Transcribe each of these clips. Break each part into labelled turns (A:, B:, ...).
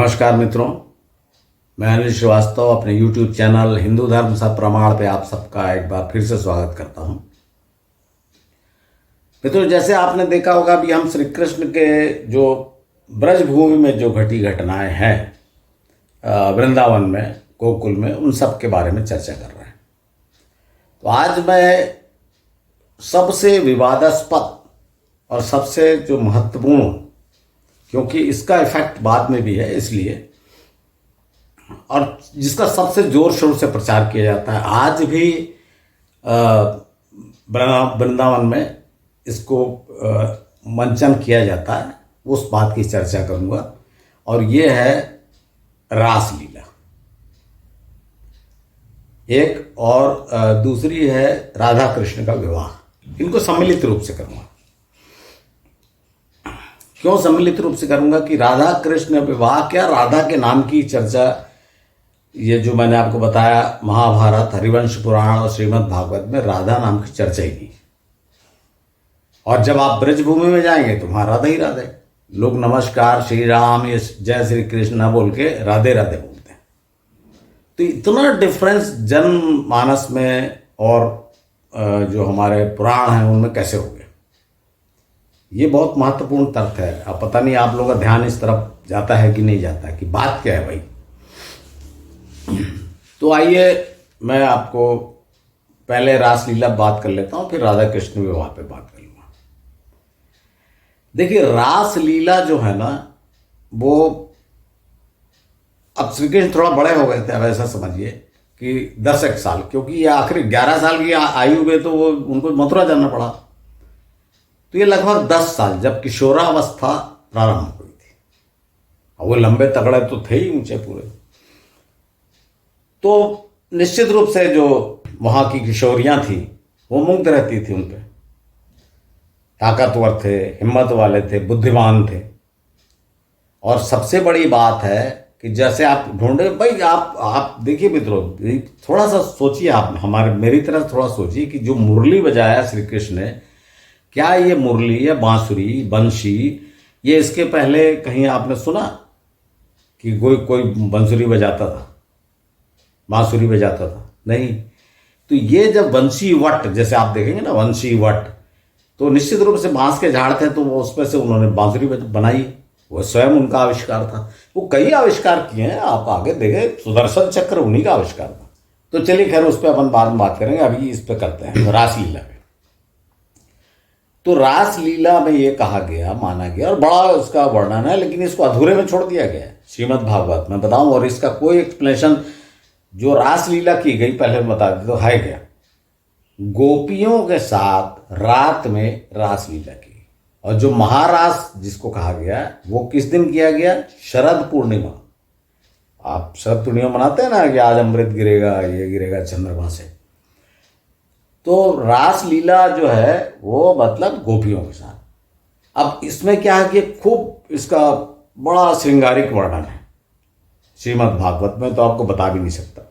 A: नमस्कार मित्रों, मैं अनिल श्रीवास्तव अपने YouTube चैनल हिंदू धर्म सब प्रमाण पे आप सबका एक बार फिर से स्वागत करता हूं। मित्रों, जैसे आपने देखा होगा अभी हम श्री कृष्ण के जो ब्रजभूमि में जो घटी घटनाएं हैं वृंदावन में, गोकुल में, उन सब के बारे में चर्चा कर रहे हैं। तो आज मैं सबसे विवादास्पद और सबसे जो महत्वपूर्ण, क्योंकि इसका इफेक्ट बाद में भी है इसलिए, और जिसका सबसे जोर शोर से प्रचार किया जाता है आज भी वृंदावन में, इसको मंचन किया जाता है, उस बात की चर्चा करूंगा। और ये है रासलीला एक, और दूसरी है राधा कृष्ण का विवाह। इनको सम्मिलित रूप से करूंगा। क्यों सम्मिलित रूप से करूंगा कि राधा कृष्ण विवाह क्या, राधा के नाम की चर्चा, ये जो मैंने आपको बताया महाभारत, हरिवंश पुराण और श्रीमद् भागवत में राधा नाम की चर्चा ही नहीं। और जब आप ब्रजभूमि में जाएंगे तो वहां राधा ही राधा है। लोग नमस्कार श्री राम, ये जय श्री कृष्ण बोल के राधे राधे बोलते हैं। तो इतना डिफरेंस जनमानस में और जो हमारे पुराण हैं उनमें कैसे हो गया, ये बहुत महत्वपूर्ण तर्क है। अब पता नहीं आप लोगों का ध्यान इस तरफ जाता है कि नहीं जाता है कि बात क्या है भाई। तो आइए मैं आपको पहले रासलीला बात कर लेता हूं, फिर राधा कृष्ण विवाह पे बात कर लूंगा। देखिए, रासलीला जो है ना, वो अब श्री कृष्ण थोड़ा बड़े हो गए थे, अब ऐसा समझिए कि 10 साल, क्योंकि ये आखिरी 11 साल की आयु में तो वो उनको मथुरा जाना पड़ा। तो ये लगभग 10 साल जब किशोरावस्था प्रारंभ हुई थी। और वो लंबे तगड़े तो थे ही, ऊंचे पूरे। तो निश्चित रूप से जो वहां की किशोरियां थी वो मुग्ध रहती थी उन पे। ताकतवर थे, हिम्मत वाले थे, बुद्धिमान थे। और सबसे बड़ी बात है कि जैसे आप ढूंढे भाई, आप देखिए मित्रों, थोड़ा सा सोचिए, आप मेरी तरह थोड़ा सोचिए कि जो मुरली बजाया श्री कृष्ण ने, क्या ये मुरली या बांसुरी, बंशी, ये इसके पहले कहीं आपने सुना कि कोई बंसुरी बजाता था, बांसुरी बजाता था? नहीं। तो ये जब वंशी वट, जैसे आप देखेंगे ना वंशी वट, तो निश्चित रूप से बांस के झाड़ थे, तो वो उसमें से उन्होंने बांसुरी बनाई। वो स्वयं उनका आविष्कार था। वो कई आविष्कार किए हैं, आप आगे देखें, सुदर्शन चक्र उन्हीं का आविष्कार था। तो चलिए खैर, उस पर अपन बाद में बात करेंगे, अभी इस पर करते हैं रासलीला पे। तो रासलीला में ये कहा गया, माना गया, और बड़ा उसका वर्णन है, लेकिन इसको अधूरे में छोड़ दिया गया है श्रीमद् भागवत में, बताऊं। और इसका कोई एक्सप्लेनेशन जो रासलीला की गई, पहले बता दें तो है क्या, गोपियों के साथ रात में रासलीला की। और जो महारास जिसको कहा गया, वो किस दिन किया गया? शरद पूर्णिमा। आप शरद पूर्णिमा मनाते हैं ना कि आज अमृत गिरेगा, ये गिरेगा चंद्रमा से। तो रासलीला जो है वो मतलब गोपियों के साथ। अब इसमें क्या है कि खूब इसका बड़ा श्रृंगारिक वर्णन है श्रीमद् भागवत में, तो आपको बता भी नहीं सकता,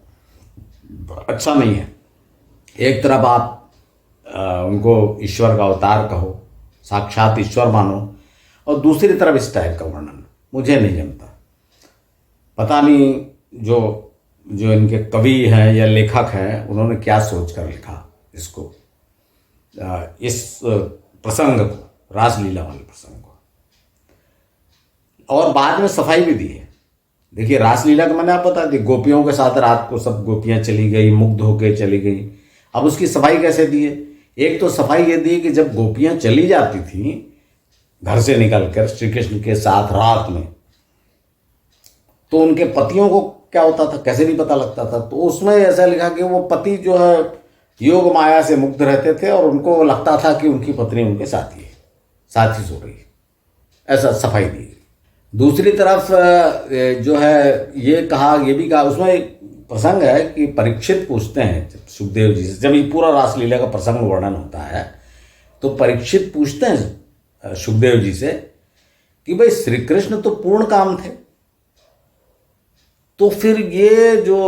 A: अच्छा नहीं है। एक तरफ आप उनको ईश्वर का अवतार कहो, साक्षात ईश्वर मानो, और दूसरी तरफ इस टाइप का वर्णन मुझे नहीं जमता। पता नहीं जो इनके कवि हैं या लेखक हैं, उन्होंने क्या सोच कर लिखा इसको, इस प्रसंग को, रासलीला वाले प्रसंग को। और बाद में सफाई भी दी है। देखिए, रासलीला का मैंने आप बता दी, गोपियों के साथ रात को सब गोपियां चली गई, मुग्ध होकर चली गई। अब उसकी सफाई कैसे दी है? एक तो सफाई ये दी कि जब गोपियां चली जाती थी घर से निकलकर श्री कृष्ण के साथ रात में, तो उनके पतियों को क्या होता था, कैसे नहीं पता लगता था। तो उसमें ऐसा लिखा कि वो पति जो है योग माया से मुक्त रहते थे, और उनको लगता था कि उनकी पत्नी उनके साथ ही सो रही। ऐसा सफाई दी। दूसरी तरफ जो है ये भी कहा, उसमें प्रसंग है कि परीक्षित पूछते हैं सुखदेव जी से, जब ये पूरा रासलीला का प्रसंग वर्णन होता है, तो परीक्षित पूछते हैं सुखदेव जी से कि भाई श्री कृष्ण तो पूर्ण काम थे, तो फिर ये जो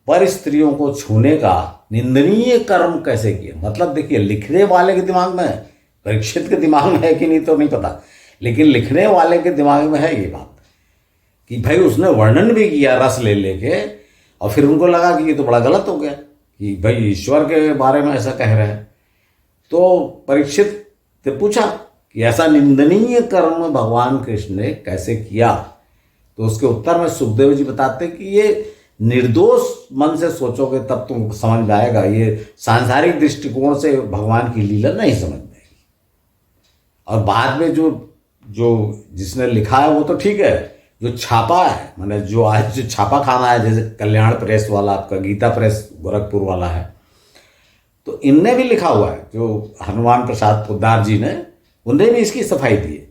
A: पर स्त्रियों को छूने का निंदनीय कर्म कैसे किया? मतलब देखिए, लिखने वाले के दिमाग में, परीक्षित के दिमाग में है कि नहीं तो नहीं पता, लेकिन लिखने वाले के दिमाग में है ये बात कि भाई उसने वर्णन भी किया रस ले लेके, और फिर उनको लगा कि ये तो बड़ा गलत हो गया कि भाई ईश्वर के बारे में ऐसा कह रहे हैं। तो परीक्षित से पूछा कि ऐसा निंदनीय कर्म भगवान कृष्ण ने कैसे किया। तो उसके उत्तर में सुखदेव जी बताते कि ये निर्दोष मन से सोचोगे तब तुमको समझ में आएगा, ये सांसारिक दृष्टिकोण से भगवान की लीला नहीं समझ में आएगी। और बाद में जो जो जिसने लिखा है वो तो ठीक है, जो छापा है, मैंने जो आज जो छापा खाना है, जैसे कल्याण प्रेस वाला, आपका गीता प्रेस गोरखपुर वाला है, तो इनने भी लिखा हुआ है, जो हनुमान प्रसाद पोद्दार जी ने, उन्हें भी इसकी सफाई दी है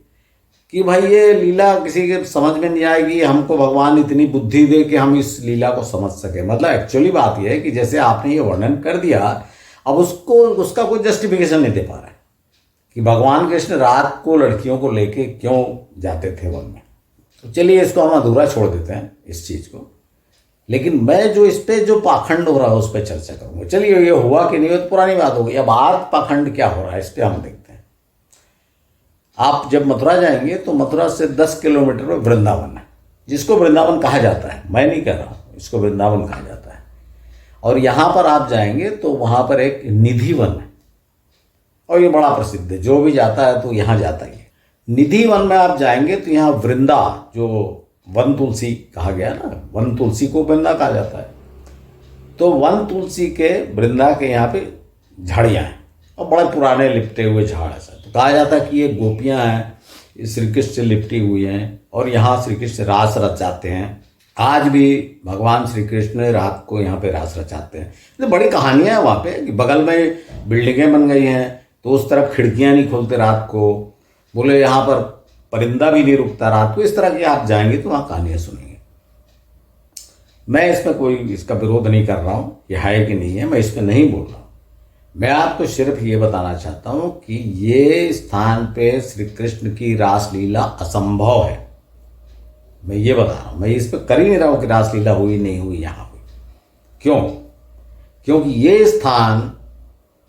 A: कि भाई ये लीला किसी के समझ में नहीं आएगी, हमको भगवान इतनी बुद्धि दे कि हम इस लीला को समझ सके। मतलब एक्चुअली बात यह है कि जैसे आपने ये वर्णन कर दिया, अब उसका कोई जस्टिफिकेशन नहीं दे पा रहा है कि भगवान कृष्ण रात को लड़कियों को लेके क्यों जाते थे वन में। तो चलिए इसको हम अधूरा छोड़ देते हैं इस चीज़ को, लेकिन मैं जो इस पे जो पाखंड हो रहा है उस पर चर्चा करूंगा। चलिए ये हुआ कि नहीं हुआ तो पुरानी बात हो गई, अब आज पाखंड क्या हो रहा है इस पर हम देखते हैं। आप जब मथुरा जाएंगे तो मथुरा से 10 किलोमीटर में वृंदावन है, जिसको वृंदावन कहा जाता है, मैं नहीं कह रहा हूँ, इसको वृंदावन कहा जाता है। और यहाँ पर आप जाएंगे तो वहाँ पर एक निधि वन है, और ये बड़ा प्रसिद्ध है, जो भी जाता है तो यहाँ जाता ही है। निधि वन में आप जाएंगे तो यहाँ वृंदा, जो वन तुलसी कहा गया ना, वन तुलसी को वृंदा कहा जाता है, तो वन तुलसी के वृंदा के यहाँ पे झाड़ियाँ हैं, और बड़े पुराने लिपटे हुए झाड़ ऐसा। तो कहा जाता है कि ये गोपियाँ हैं, श्री कृष्ण से लिपटी हुई हैं, और यहाँ श्री कृष्ण रास रचाते हैं। आज भी भगवान श्री कृष्ण रात को यहाँ पे रास रचाते हैं। तो बड़ी कहानियाँ हैं वहाँ पे कि बगल में बिल्डिंगें बन गई हैं, तो उस तरफ खिड़कियाँ नहीं खोलते रात को, बोले यहाँ पर परिंदा भी नहीं रुकता रात को। इस तरह की आप जाएंगे तो वहाँ कहानियाँ सुनेंगे। मैं इसमें कोई इसका विरोध नहीं कर रहा हूँ, ये है कि नहीं है, मैं इस पर नहीं बोल रहा हूँ। मैं आपको सिर्फ ये बताना चाहता हूँ कि ये स्थान पे श्री कृष्ण की रासलीला असंभव है। मैं ये बता रहा हूँ, मैं इस पर कर ही नहीं रहा हूँ कि रासलीला हुई नहीं हुई, यहाँ हुई। क्यों? क्योंकि ये स्थान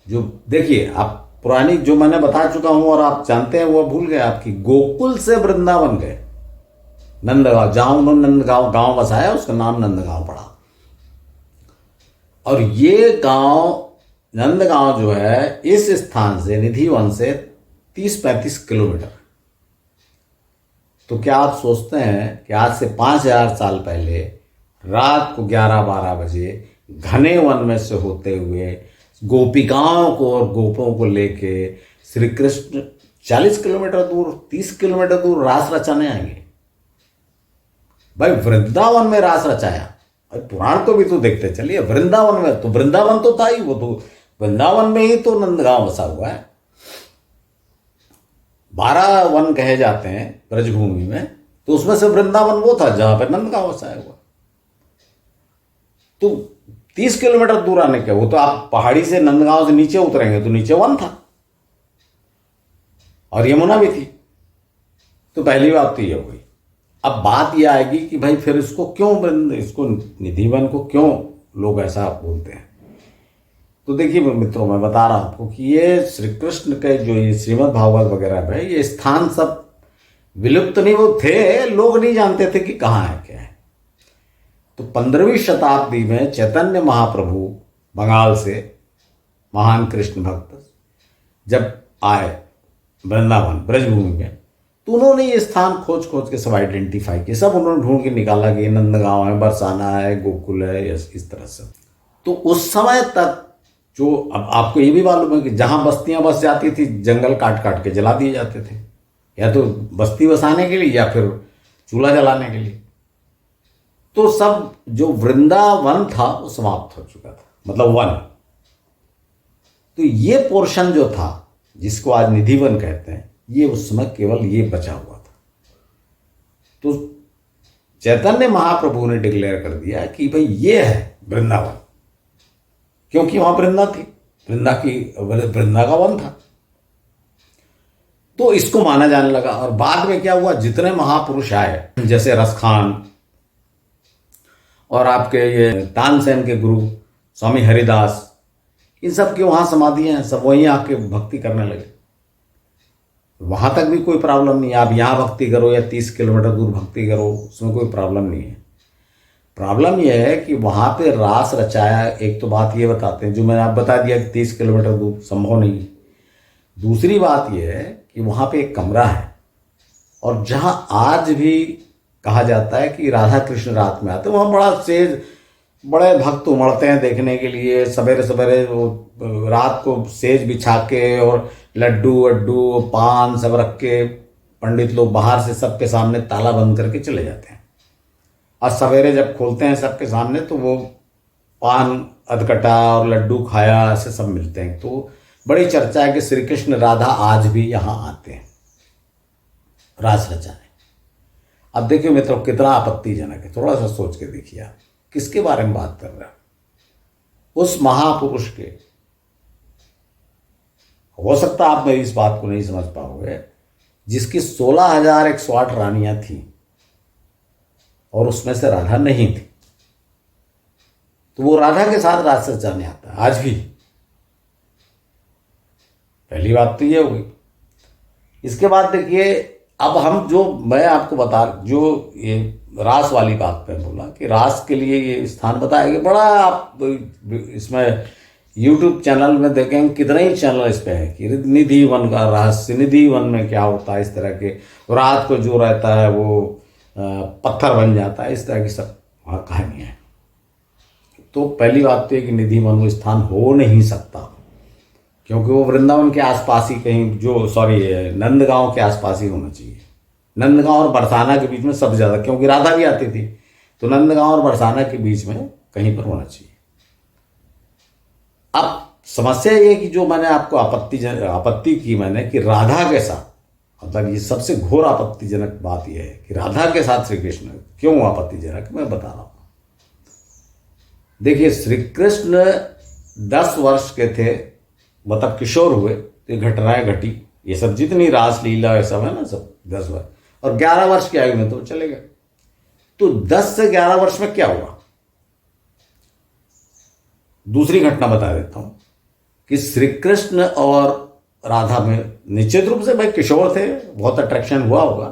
A: जो देखिए, आप पुरानी जो मैंने बता चुका हूं और आप जानते हैं वो भूल गए आपकी, गोकुल से वृंदावन गए, नंदगांव, जहां उन्होंने नंदगांव गांव बसाया उसका नाम नंदगांव पड़ा। और ये गांव नंदगांव जो है इस स्थान से, निधि वन से 30-35 किलोमीटर। तो क्या आप सोचते हैं कि आज से 5000 साल पहले रात को 11-12 बजे घने वन में से होते हुए गोपिकाओं को और गोपों को लेके श्री कृष्ण 40 किलोमीटर दूर, 30 किलोमीटर दूर रास रचाने आएंगे? भाई वृंदावन में रास रचाया, पुराण को भी तो देखते चलिए। वृंदावन में तो वृंदावन तो था ही, वो तो वृंदावन में ही तो नंदगांव बसा हुआ है। 12 वन कहे जाते हैं ब्रजभूमि में, तो उसमें से वृंदावन वो था जहां पर नंदगांव बसाया हुआ। तो 30 किलोमीटर दूर आने के, वो तो आप पहाड़ी से नंदगांव से नीचे उतरेंगे तो नीचे वन था और यमुना भी थी। तो पहली बात तो ये हो गई। अब बात ये आएगी कि भाई फिर इसको निधि वन को क्यों लोग ऐसा बोलते हैं। तो देखिए मित्रों, मैं बता रहा हूं आपको कि ये श्री कृष्ण के जो ये श्रीमद् भागवत वगैरह में ये स्थान सब विलुप्त नहीं, वो थे, लोग नहीं जानते थे कि कहाँ है क्या है। तो 15वीं शताब्दी में चैतन्य महाप्रभु बंगाल से, महान कृष्ण भक्त, जब आए वृंदावन ब्रजभूमि में, तो उन्होंने ये स्थान खोज खोज के सब आइडेंटिफाई किए, सब उन्होंने ढूंढ के निकाला कि नंदगांव है, बरसाना है, गोकुल है, इस तरह से। तो उस समय तक जो, अब आपको ये भी मालूम है कि जहां बस्तियां बस जाती थी जंगल काट काट के जला दिए जाते थे, या तो बस्ती बसाने के लिए या फिर चूल्हा जलाने के लिए। तो सब जो वृंदावन था वो समाप्त हो चुका था, मतलब वन। तो ये पोर्शन जो था जिसको आज निधि वन कहते हैं, ये उस समय केवल ये बचा हुआ था। तो चैतन्य महाप्रभु ने डिक्लेयर कर दिया कि भाई ये है वृंदावन, क्योंकि वहां वृंदा थी, वृंदा का वन था। तो इसको माना जाने लगा। और बाद में क्या हुआ, जितने महापुरुष आए, जैसे रसखान और आपके ये तानसेन के गुरु स्वामी हरिदास, इन सब की वहां समाधियां हैं, सब वहीं आके भक्ति करने लगे। वहाँ तक भी कोई प्रॉब्लम नहीं है, आप यहाँ भक्ति करो या 30 किलोमीटर दूर भक्ति करो, उसमें कोई प्रॉब्लम नहीं है। प्रॉब्लम यह है कि वहाँ पे रास रचाया, एक तो बात ये बताते हैं जो मैंने आप बता दिया कि 30 किलोमीटर दूर संभव नहीं है। दूसरी बात यह है कि वहाँ पे एक कमरा है, और जहाँ आज भी कहा जाता है कि राधा कृष्ण रात में आते हैं, वहाँ बड़ा सेज बड़े भक्त उमड़ते हैं देखने के लिए। सवेरे सवेरे वो रात को सेज बिछा के और लड्डू वड्डू पान सब रख के पंडित लोग बाहर से सबके सामने ताला बंद करके चले जाते हैं, और सवेरे जब खोलते हैं सबके सामने तो वो पान अधकटा और लड्डू खाया ऐसे सब मिलते हैं। तो बड़ी चर्चा है कि श्री कृष्ण राधा आज भी यहाँ आते हैं रास रचाने। अब देखिए मित्रों कितना आपत्तिजनक है, थोड़ा सा सोच के देखिए आप किसके बारे में बात कर रहे हैं। उस महापुरुष के, हो सकता है आप मेरी इस बात को नहीं समझ पाओगे, जिसकी 16,108 रानियां थी और उसमें से राधा नहीं थी, तो वो राधा के साथ रास रचाने आता है आज भी। पहली बात तो ये हुई। इसके बाद देखिए, अब हम जो मैं आपको बता, जो ये रास वाली बात पे बोला कि रास के लिए ये स्थान बताया गया, बड़ा आप इसमें YouTube चैनल में देखेंगे कितने ही चैनल इस पे है कि निधि वन का रहस्य, निधि वन में क्या होता है, इस तरह के रात को जो रहता है वो पत्थर बन जाता है, इस तरह की सब वहाँ कहानियाँ हैं। तो पहली बात तो है कि निधि वन वो स्थान हो नहीं सकता, क्योंकि वो वृंदावन के आसपास ही कहीं, जो नंदगांव के आसपास ही होना चाहिए। नंदगांव और बरसाना के बीच में सबसे ज़्यादा, क्योंकि राधा भी आती थी, तो नंदगांव और बरसाना के बीच में कहीं पर होना चाहिए। अब समस्या ये कि जो मैंने आपको आपत्ति की मैंने कि राधा के साथ, मतलब ये सबसे घोर आपत्तिजनक बात यह है कि राधा के साथ श्री कृष्ण क्यों आपत्तिजनक, मैं बता रहा हूं। देखिए, श्री कृष्ण 10 वर्ष के थे, मतलब किशोर हुए, तो घटनाएं घटी, ये सब जितनी रासलीला ये सब है ना, सब 10 वर्ष, और 11 वर्ष की आयु में तो चले गए। तो 10 से 11 वर्ष में क्या हुआ, दूसरी घटना बता देता हूं कि श्री कृष्ण और राधा में निश्चित रूप से भाई किशोर थे, बहुत अट्रैक्शन हुआ होगा,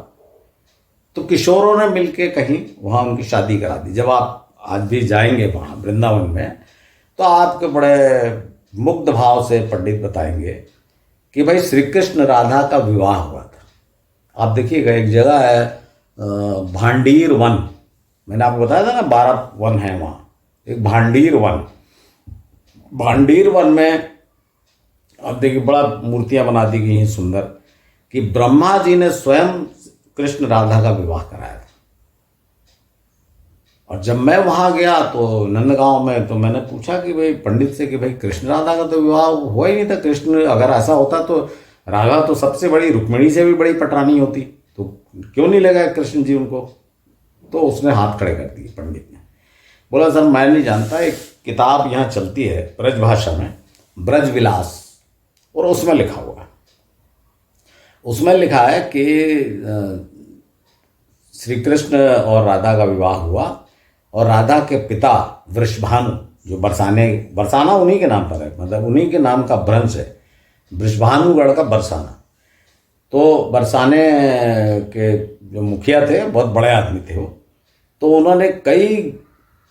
A: तो किशोरों ने मिलके कहीं वहां उनकी शादी करा दी। जब आप आज भी जाएंगे वहां वृंदावन में, तो आपके बड़े मुग्ध भाव से पंडित बताएंगे कि भाई श्री कृष्ण राधा का विवाह हुआ था। आप देखिएगा, एक जगह है भांडीर वन, मैंने आपको बताया था ना 12 वन है वहां, एक भांडीर वन। भांडीर वन में अब देखिए बड़ा मूर्तियां बना दी गई हैं सुंदर, कि ब्रह्मा जी ने स्वयं कृष्ण राधा का विवाह कराया था। और जब मैं वहां गया तो नंदगांव में, तो मैंने पूछा कि भाई पंडित से कि भाई कृष्ण राधा का तो विवाह हुआ ही नहीं था। कृष्ण अगर ऐसा होता तो राधा तो सबसे बड़ी, रुक्मिणी से भी बड़ी पटरानी होती, तो क्यों नहीं लगा कृष्ण जी उनको। तो उसने हाथ खड़े कर दिए पंडित ने, बोला सर मैं नहीं जानता, एक किताब यहाँ चलती है ब्रज भाषा में, ब्रज विलास, और उसमें लिखा हुआ है, उसमें लिखा है कि श्री कृष्ण और राधा का विवाह हुआ, और राधा के पिता वृषभानु, जो बरसाना उन्हीं के नाम पर है, मतलब उन्हीं के नाम का ब्रंश है, वृषभानुगढ़ का बरसाना। तो बरसाने के जो मुखिया थे, बहुत बड़े आदमी थे वो, तो उन्होंने कई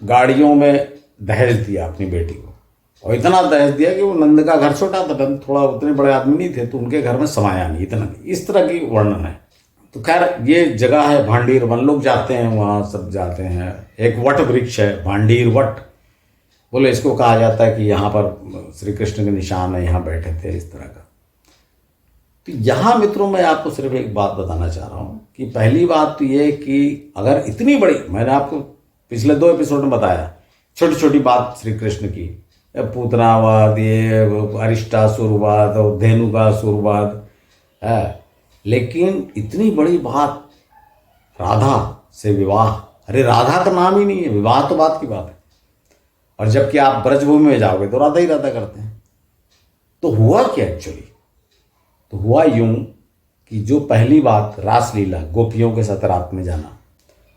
A: गाड़ियों में दहेज दिया अपनी बेटी को, और इतना दहेज दिया कि वो नंद का घर छोटा था, थोड़ा उतने बड़े आदमी नहीं थे, तो उनके घर में समाया नहीं इतना, इस तरह की वर्णन है। तो खैर ये जगह है भांडीर वन, लोग जाते हैं वहाँ, सब जाते हैं। एक वट वृक्ष है भांडीर वट, बोले इसको कहा जाता है कि यहाँ पर श्री कृष्ण के निशान है, यहाँ बैठे थे, इस तरह का। तो यहाँ मित्रों मैं आपको सिर्फ एक बात बताना चाह रहा हूँ कि पहली बात तो ये कि अगर इतनी बड़ी, मैंने आपको पिछले 2 एपिसोड में बताया छोटी छोटी बात श्री कृष्ण की, पूतनावाद, ये अरिष्टासुरवाद और धेनुकासुरवाद है, लेकिन इतनी बड़ी बात राधा से विवाह, अरे राधा का नाम ही नहीं है, विवाह तो बात की बात है। और जबकि आप ब्रजभूमि में जाओगे तो राधा ही राधा करते हैं। तो हुआ क्या एक्चुअली, तो हुआ यूं कि जो पहली बात रासलीला, गोपियों के साथ रात में जाना,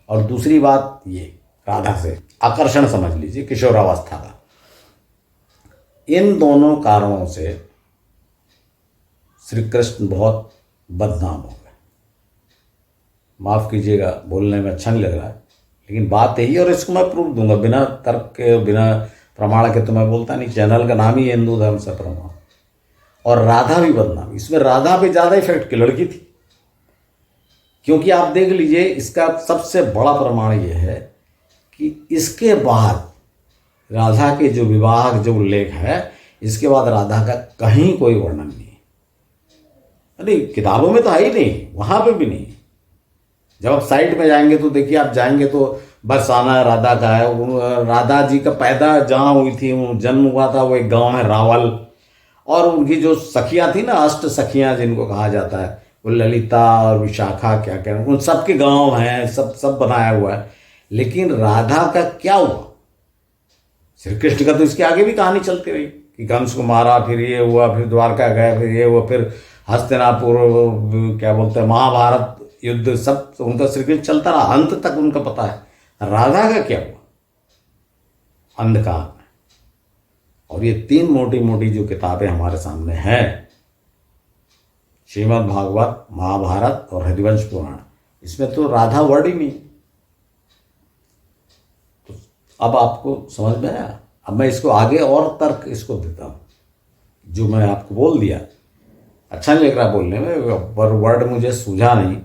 A: और दूसरी बात ये राधा से आकर्षण समझ लीजिए किशोरावस्था का, इन दोनों कारणों से श्री कृष्ण बहुत बदनाम हो गए। माफ़ कीजिएगा, बोलने में अच्छा नहीं लग रहा है, लेकिन बात यही है। और इसको मैं प्रूफ दूंगा बिना तर्क के, बिना प्रमाण के तो मैं बोलता नहीं। चैनल का नाम ही हिंदू धर्म से प्रमाण। और राधा भी बदनाम, इसमें राधा पे ज़्यादा इफेक्ट की लड़की थी, क्योंकि आप देख लीजिए, इसका सबसे बड़ा प्रमाण यह है कि इसके बाद राधा के जो विवाह जो उल्लेख है, इसके बाद राधा का कहीं कोई वर्णन नहीं। अरे किताबों में तो है ही नहीं, वहां पे भी नहीं। जब आप साइट में जाएंगे तो देखिए, आप जाएंगे तो बरसाना राधा का है। राधा जी का पैदा जहाँ हुई थी, जन्म हुआ था, वो एक गांव है रावल। और उनकी जो सखियां थी ना, अष्ट सखियां जिनको कहा जाता है, वो ललिता और विशाखा क्या क्या, उन सबके गांव हैं, सब बनाया हुआ है। लेकिन राधा का क्या हुआ? श्री कृष्ण का तो इसके आगे भी कहानी चलती रही कि कंस को मारा, फिर ये हुआ, फिर द्वारका गए, फिर ये हुआ, फिर हस्तिनापुर, क्या बोलते हैं, महाभारत युद्ध, सब उनका श्री कृष्ण चलता रहा, अंत तक उनका पता है। राधा का क्या हुआ? अंधकार में। और ये 3 मोटी मोटी जो किताबें हमारे सामने हैं, श्रीमद् भागवत, महाभारत और हरिवंश पुराण, इसमें तो राधा वर्ड ही नहीं। तो अब आपको समझ में आया? अब मैं इसको आगे और तर्क इसको देता हूँ, जो मैं आपको बोल दिया। अच्छा नहीं लग रहा बोलने में, पर वर्ड मुझे सूझा नहीं।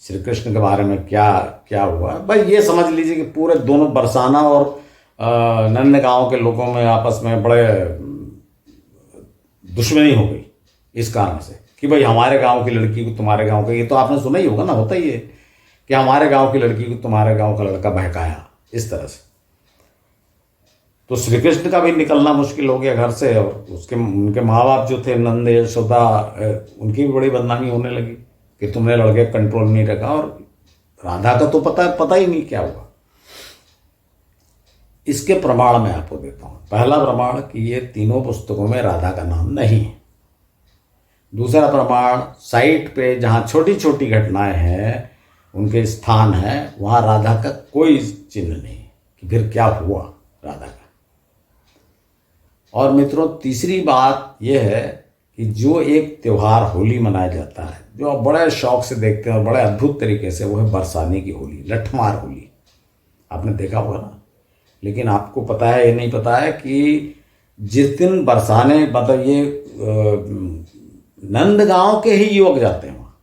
A: श्री कृष्ण के बारे में क्या क्या हुआ, भाई ये समझ लीजिए कि पूरे दोनों बरसाना और नंदगांव के लोगों में आपस में बड़े दुश्मनी हो गई इस कारण से कि भाई हमारे गांव की लड़की को तुम्हारे गांव का, ये तो आपने सुना ही होगा ना, होता ही है कि हमारे गांव की लड़की को तुम्हारे गांव का लड़का बहकाया, इस तरह से। तो श्री कृष्ण का भी निकलना मुश्किल हो गया घर से, और उनके माँ बाप जो थे नंद यशोदा, उनकी भी बड़ी बदनामी होने लगी कि तुमने लड़के कंट्रोल नहीं रखा। और राधा का तो पता ही नहीं क्या हुआ। इसके प्रमाण मैं आपको देता हूं। पहला प्रमाण कि ये तीनों पुस्तकों में राधा का नाम नहीं है। दूसरा प्रमाण, साइट पे जहां छोटी छोटी घटनाएं हैं, उनके स्थान है, वहां राधा का कोई चिन्ह नहीं कि फिर क्या हुआ राधा का। और मित्रों, तीसरी बात यह है कि जो एक त्योहार होली मनाया जाता है, जो आप बड़े शौक से देखते हैं और बड़े अद्भुत तरीके से, वो है बरसाने की होली, लठमार होली। आपने देखा होगा ना। लेकिन आपको पता है, ये नहीं पता है कि जिस दिन बरसाने, मतलब ये नंदगांव के ही युवक जाते हैं वहाँ,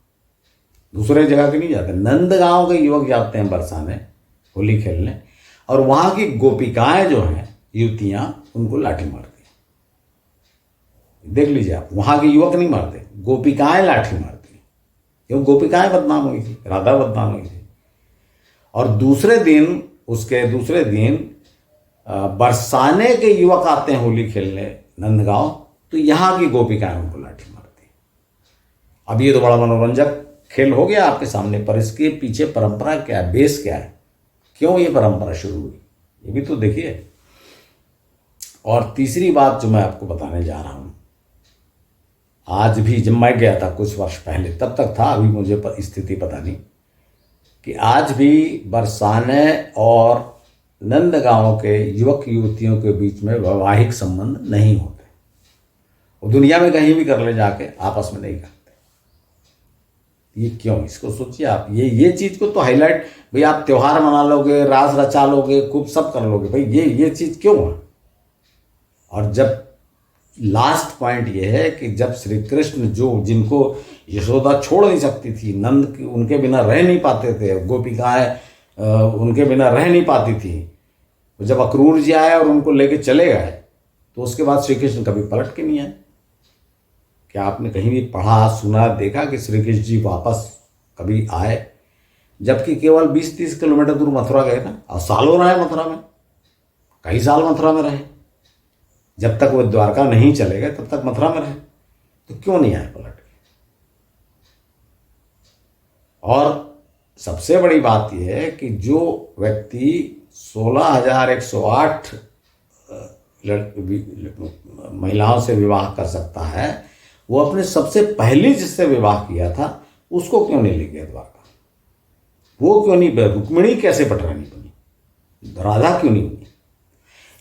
A: दूसरे जगह के नहीं जाते। नंदगांव के युवक जाते हैं बरसाने होली खेलने, और वहाँ की गोपिकाएं जो हैं, युवतियाँ, उनको लाठी मारती हैं। देख लीजिए आप, वहाँ के युवक नहीं मारते, गोपिकाएं लाठी मारती हैं, क्यों? गोपिकाएं बदनाम हुई थी, राधा बदनाम हुई थी। और दूसरे दिन बरसाने के युवक आते हैं होली खेलने नंदगांव, तो यहाँ की गोपिकाएं उनको लाठी मारती हैं। अब ये तो बड़ा मनोरंजक खेल हो गया आपके सामने, पर इसके पीछे परंपरा क्या है, बेस क्या है, क्यों ये परंपरा शुरू हुई, ये भी तो देखिए। और तीसरी बात जो मैं आपको बताने जा रहा हूं, आज भी जब मैं गया था कुछ वर्ष पहले, तब तक था, अभी मुझे स्थिति पता नहीं, कि आज भी बरसाने और नंदगांव के युवक युवतियों के बीच में वैवाहिक संबंध नहीं होते। वो दुनिया में कहीं भी कर ले जाके, आपस में नहीं करते। ये क्यों? इसको सोचिए आप। ये चीज को तो हाईलाइट, भाई आप त्योहार मना लोगे, रास रचा लोगे, खूब सब कर लोगे, भाई ये चीज क्यों है? और जब लास्ट पॉइंट ये है कि जब श्री कृष्ण, जिनको यशोदा छोड़ नहीं सकती थी, नंद उनके बिना रह नहीं पाते थे, गोपिकाएं उनके बिना रह नहीं पाती थी, जब अक्रूर जी आए और उनको लेके चले गए, तो उसके बाद श्री कृष्ण कभी पलट के नहीं आए। क्या आपने कहीं भी पढ़ा, सुना, देखा कि श्री कृष्ण जी वापस कभी आए? जबकि केवल 20-30 किलोमीटर दूर मथुरा गए ना, और सालों रहे मथुरा में, कई साल मथुरा में रहे। जब तक वो द्वारका नहीं चले गए तब तक मथुरा में रहे, तो क्यों नहीं आए पलट के? और सबसे बड़ी बात यह है कि जो व्यक्ति 16,108 महिलाओं से विवाह कर सकता है, वो अपने सबसे पहले जिससे विवाह किया था उसको क्यों नहीं ले गया द्वारका? वो क्यों नहीं, रुक्मिणी कैसे पटरानी बनी, राधा क्यों नहीं बनी?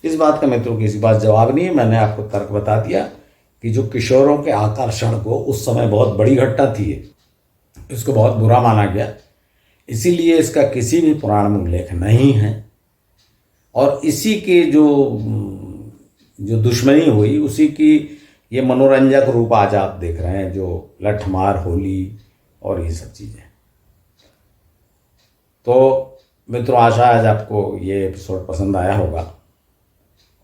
A: इस बात का मित्रों किसी बात जवाब नहीं है। मैंने आपको तर्क बता दिया कि कि जो किशोरों के आकर्षण को उस समय बहुत बड़ी घटना थी, इसको बहुत बुरा माना गया, इसीलिए इसका किसी भी पुराण में उल्लेख नहीं है। और इसी के जो दुश्मनी हुई उसी की ये मनोरंजक रूप आज आप देख रहे हैं, जो लठमार, होली और ये सब चीज़ें। तो मित्रों, आशा आज आपको ये एपिसोड पसंद आया होगा।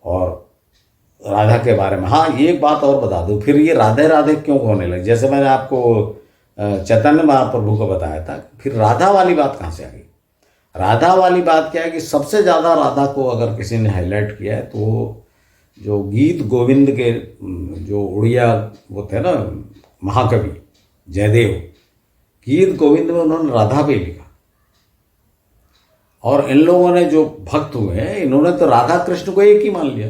A: और राधा के बारे में, हाँ, ये एक बात और बता दूं, फिर ये राधे राधे क्यों होने लगी। जैसे मैंने आपको चैतन्य महाप्रभु को बताया था, फिर राधा वाली बात कहाँ से आ गई। राधा वाली बात क्या है कि सबसे ज़्यादा राधा को अगर किसी ने हाईलाइट किया है तो जो गीत गोविंद के जो उड़िया वो थे ना महाकवि जयदेव, गीत गोविंद में उन्होंने राधा पे लिखा। और इन लोगों ने जो भक्त हुए हैं, इन्होंने तो राधा कृष्ण को एक ही मान लिया,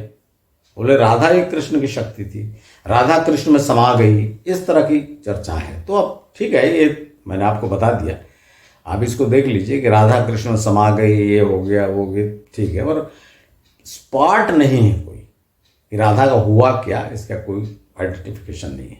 A: बोले राधा ही कृष्ण की शक्ति थी, राधा कृष्ण में समा गई, इस तरह की चर्चा है। तो अब ठीक है, ये मैंने आपको बता दिया, आप इसको देख लीजिए कि राधा कृष्ण में समा गई, ये हो गया वो गया, ठीक है, पर स्पॉट नहीं है कोई कि राधा का हुआ क्या, इसका कोई आइडेंटिफिकेशन नहीं है।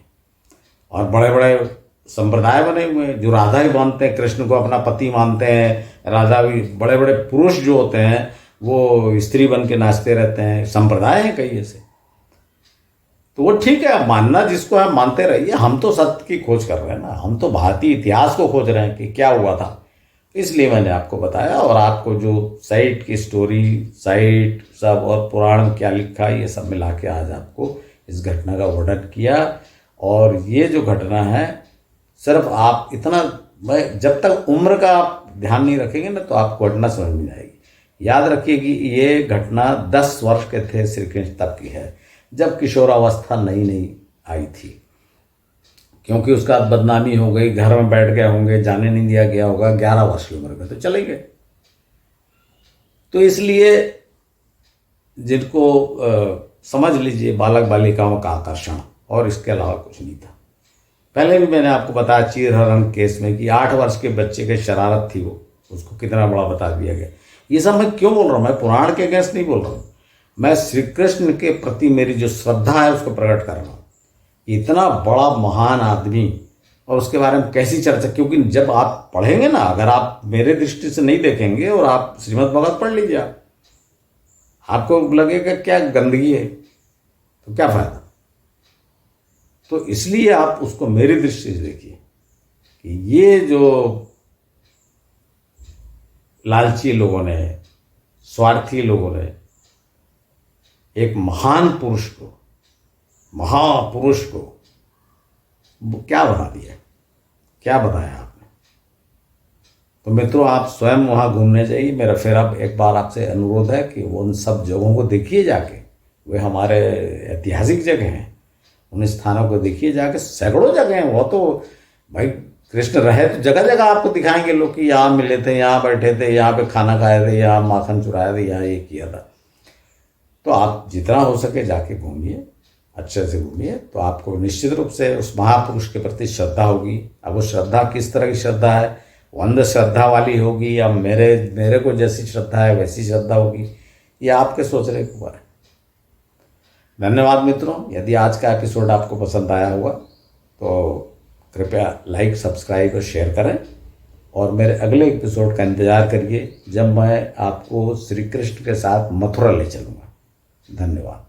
A: और बड़े बड़े संप्रदाय बने हुए हैं जो राधा ही मानते हैं, कृष्ण को अपना पति मानते हैं। राधा भी, बड़े बड़े पुरुष जो होते हैं वो स्त्री बन के नाचते रहते हैं, संप्रदाय हैं कई ऐसे। तो वो ठीक है, मानना जिसको है मानते रहिए, हम तो सत्य की खोज कर रहे हैं ना, हम तो भारतीय इतिहास को खोज रहे हैं कि क्या हुआ था। इसलिए मैंने आपको बताया, और आपको जो साइट की स्टोरी, साइट सब और पुराण में क्या लिखा है, ये सब मिला के आज आपको इस घटना का वर्णन किया। और ये जो घटना है, सिर्फ आप इतना, जब तक उम्र का आप ध्यान नहीं रखेंगे ना तो आपको घटना समझ में आएगी। याद रखिए कि ये घटना 10 वर्ष के थे श्री कृष्ण तक की है, जब किशोरावस्था नई नई आई थी। क्योंकि उसका बदनामी हो गई, घर में बैठ गए होंगे, जाने नहीं दिया गया होगा, 11 वर्ष की उम्र में तो चले गए। तो इसलिए जिनको समझ लीजिए बालक बालिकाओं का आकर्षण, और इसके अलावा कुछ नहीं था। पहले भी मैंने आपको बताया चीरहरण केस में कि 8 वर्ष के बच्चे की शरारत थी, वो उसको कितना बड़ा बता दिया गया। ये सब मैं क्यों बोल रहा हूँ, मैं पुराण के अगेंस्ट नहीं बोल रहा हूँ, मैं श्री कृष्ण के प्रति मेरी जो श्रद्धा है उसको प्रकट कर रहा हूँ। इतना बड़ा महान आदमी, और उसके बारे में कैसी चर्चा, क्योंकि जब आप पढ़ेंगे ना, अगर आप मेरे दृष्टि से नहीं देखेंगे और आप श्रीमद् भगवत पढ़ लीजिए, आपको लगेगा क्या गंदगी है, तो क्या फायदा। तो इसलिए आप उसको मेरी दृष्टि से देखिए कि ये जो लालची लोगों ने, स्वार्थी लोगों ने एक महान पुरुष को, महापुरुष को क्या बना दिया, क्या बताया आपने। तो मित्रों, आप स्वयं वहाँ घूमने जाइए। मेरा फिर अब एक बार आपसे अनुरोध है कि वो उन सब जगहों को देखिए जाके, वे हमारे ऐतिहासिक जगह हैं, उन स्थानों को देखिए जाके। सैकड़ों जगह हैं, वो तो भाई कृष्ण रहे तो जगह जगह आपको दिखाएंगे लोग कि यहाँ मिले थे, यहाँ बैठे थे, यहाँ पे खाना खाए थे, यहाँ माखन चुराया थे, यहाँ ये किया था। तो आप जितना हो सके जाके घूमिए, अच्छे से घूमिए, तो आपको निश्चित रूप से उस महापुरुष के प्रति श्रद्धा होगी। अब वो श्रद्धा किस तरह की श्रद्धा है, वो अंधश्रद्धा वाली होगी या मेरे को जैसी श्रद्धा है वैसी श्रद्धा होगी, ये आपके सोचने के ऊपर है। धन्यवाद मित्रों। यदि आज का एपिसोड आपको पसंद आया होगा तो कृपया लाइक, सब्सक्राइब और शेयर करें, और मेरे अगले एपिसोड का इंतज़ार करिए जब मैं आपको श्री कृष्ण के साथ मथुरा ले चलूँगा। धन्यवाद।